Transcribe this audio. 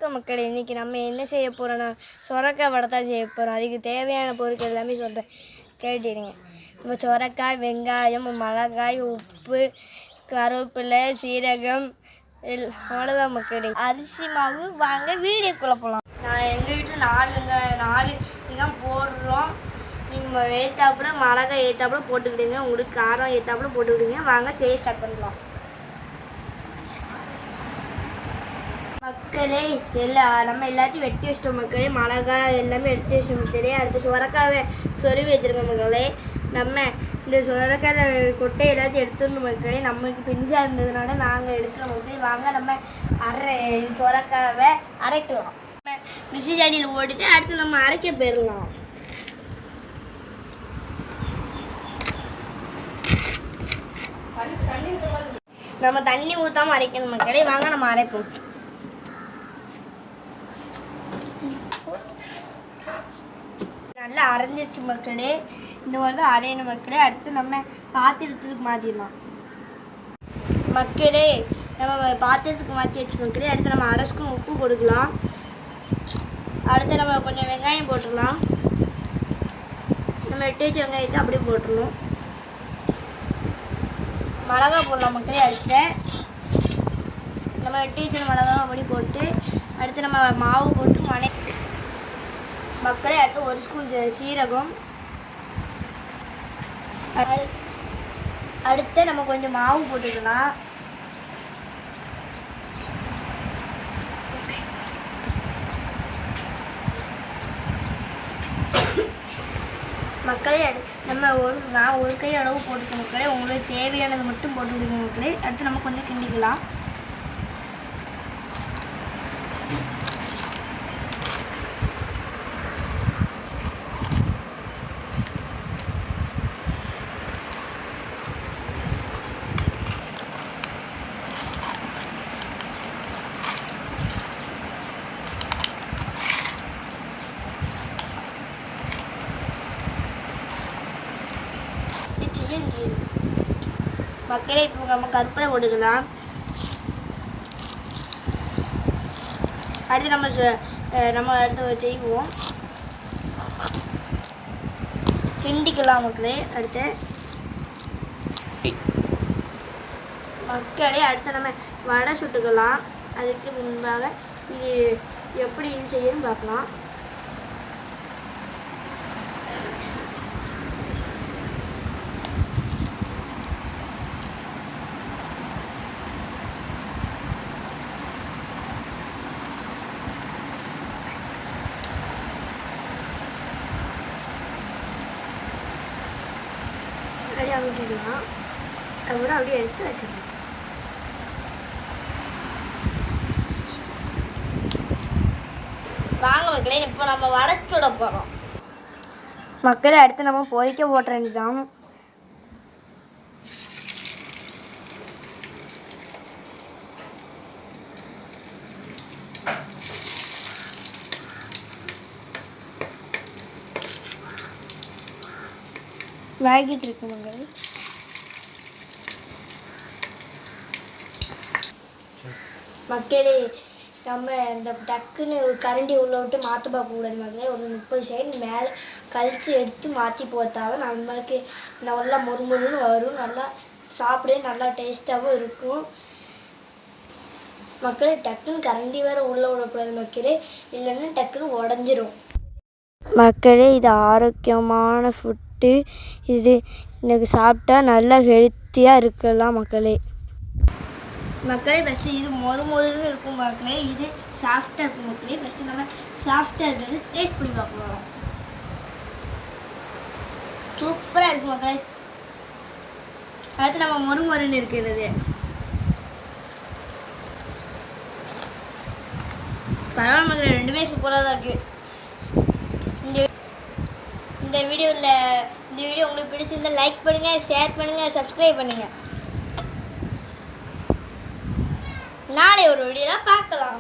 வணக்கம் மக்களே, இன்றைக்கி நம்ம என்ன செய்ய போகிறோன்னா சொரக்காய் வடை தான் செய்ய போகிறோம். அதுக்கு தேவையான பொருட்கள் எல்லாமே சொல்கிறேன், கேட்டுடுங்க. நம்ம சொரக்காய், வெங்காயம், மிளகாய், உப்பு, கருவேப்பிலை, சீரகம் அவ்வளோதான் மக்களே. அரிசி மாவு. வாங்க வீடியோக்குள்ளே போகலாம். நான் எங்கள் வீட்டில் 4 வெங்காயம் போடுறோம். நீங்கள் ஏற்றாப்புல மிளகாய் ஏற்றாப்புல போட்டுக்கிடுங்க. உங்களுக்கு காரம் ஏற்றாப்புல போட்டுக்கிடுங்க. வாங்க செய்ய ஸ்டார்ட் பண்ணலாம் மக்களே. நம்ம எல்லாத்தையும் வெட்டி வச்சிட்டோம் மக்களே. மிளகாய் எல்லாமே வெட்டி வச்சிட்டோம் மக்களே. அடுத்து சொரக்காவை சொருவி வச்சிருக்கோம் மக்களே. நம்ம இந்த சொரக்காய் கொட்டை எல்லாத்தையும் எடுத்துடணும் மக்களே. நம்மளுக்கு பிஞ்சாக இருந்ததுனால நாங்கள் எடுக்கிறோம் மக்களே. வாங்க நம்ம சொரக்காவை அரைக்கலாம். நம்ம மிக்ஸி ஜாடியில் ஓடிட்டு அடுத்து நம்ம அரைக்க போயிடலாம். நம்ம தண்ணி ஊற்றாமல் அரைக்கணும் மக்களே. வாங்க நம்ம அரைப்போம். நல்லா அரைஞ்சிச்சு மக்களே. இந்த மாதிரி தான் அரையணும் மக்களே. அடுத்து நம்ம பாத்திரத்துக்கு மாற்றிடலாம் மக்களே. நம்ம பாத்திரத்துக்கு மாற்றி வச்சு மக்களே. அடுத்து நம்ம அரை ஸ்பூன் உப்பு கொடுக்கலாம். அடுத்து நம்ம கொஞ்சம் வெங்காயம் போட்டுடலாம். நம்ம வெட்டி வச்ச வெங்காயத்தை அப்படியே போட்டுடணும். மிளகா போடலாம் மக்களே. அடுத்து நம்ம வெட்டி வச்ச மிளகா அப்படி போட்டு அடுத்து நம்ம மாவு போட்டு மக்களே. அடுத்து 1 ஸ்பூன் சீரகம். அடுத்து நம்ம கொஞ்சம் மாவு போட்டுக்கலாம். மக்களே நான் ஒரு கை அளவு போட்டுக்க மக்களே. உங்களுக்கு தேவையானது மட்டும் போட்டு விடுங்க மக்களே. அடுத்து நம்ம கொஞ்சம் கிண்டிக்கலாம். மக்களே இப்போ நம்ம கருப்பிலை போட்டுக்கலாம். அடுத்து நம்ம அடுத்து செய்வோம், கிண்டிக்கலாம் மக்களே. அடுத்து மக்களே அடுத்து நம்ம வடை சுட்டுக்கலாம். அதுக்கு முன்பாக இது எப்படி இது செய்யணும்னு பார்க்கலாம். அப்படியே அமைக்கிக்கலாம். அதுக்கப்புறம் அப்படியே எடுத்து வச்சிடலாம். வாங்க மக்களே, இப்போ நம்ம வடை சுட போகிறோம் மக்களே. அடுத்து நம்ம பொரிக்க போட்ட வேண்டியதான். வேகிட்டு இருக்கு மக்களே. நம்ம இந்த டக்குன்னு கரண்டி உள்ள விட்டு மாற்ற பார்க்கக்கூடாது மக்களே. ஒரு 30 செகண்ட் மேலே கழித்து எடுத்து மாற்றி போட்டாலும் நம்மளுக்கு நல்லா மொறுமொறுன்னு வரும். நல்லா சாப்பிட நல்லா டேஸ்ட்டாகவும் இருக்கும் மக்களே. டக்குன்னு கரண்டி வேறு உள்ளே விடக்கூடாது மக்களே, இல்லைன்னா டக்குன்னு உடஞ்சிரும் மக்களே. இது ஆரோக்கியமான ஃபுட்டு. இது எனக்கு சாப்பிட்டா நல்லா ஹெல்த்தியாக இருக்கலாம் மக்களே. ஃபஸ்ட்டு இது மொறுன்னு இருக்கும் மக்களே. இது சாஃப்டாக இருக்கும் மக்களே. ஃபஸ்ட்டு நம்ம சாஃப்டாக இருக்கிறது டேஸ்ட் பண்ணி பார்க்கலாம். சூப்பராக இருக்கும் மக்களே. அடுத்து நம்ம மொறுன்னு இருக்கிறது. பரவாயில்ல மக்களே, ரெண்டுமே சூப்பராக தான் இருக்குது. இந்த வீடியோ உங்களுக்கு பிடிச்சிருந்தால் லைக் பண்ணுங்கள், ஷேர் பண்ணுங்கள், சப்ஸ்கிரைப் பண்ணுங்கள். நாளை ஒரு வீடியோவில் பார்க்கலாம்.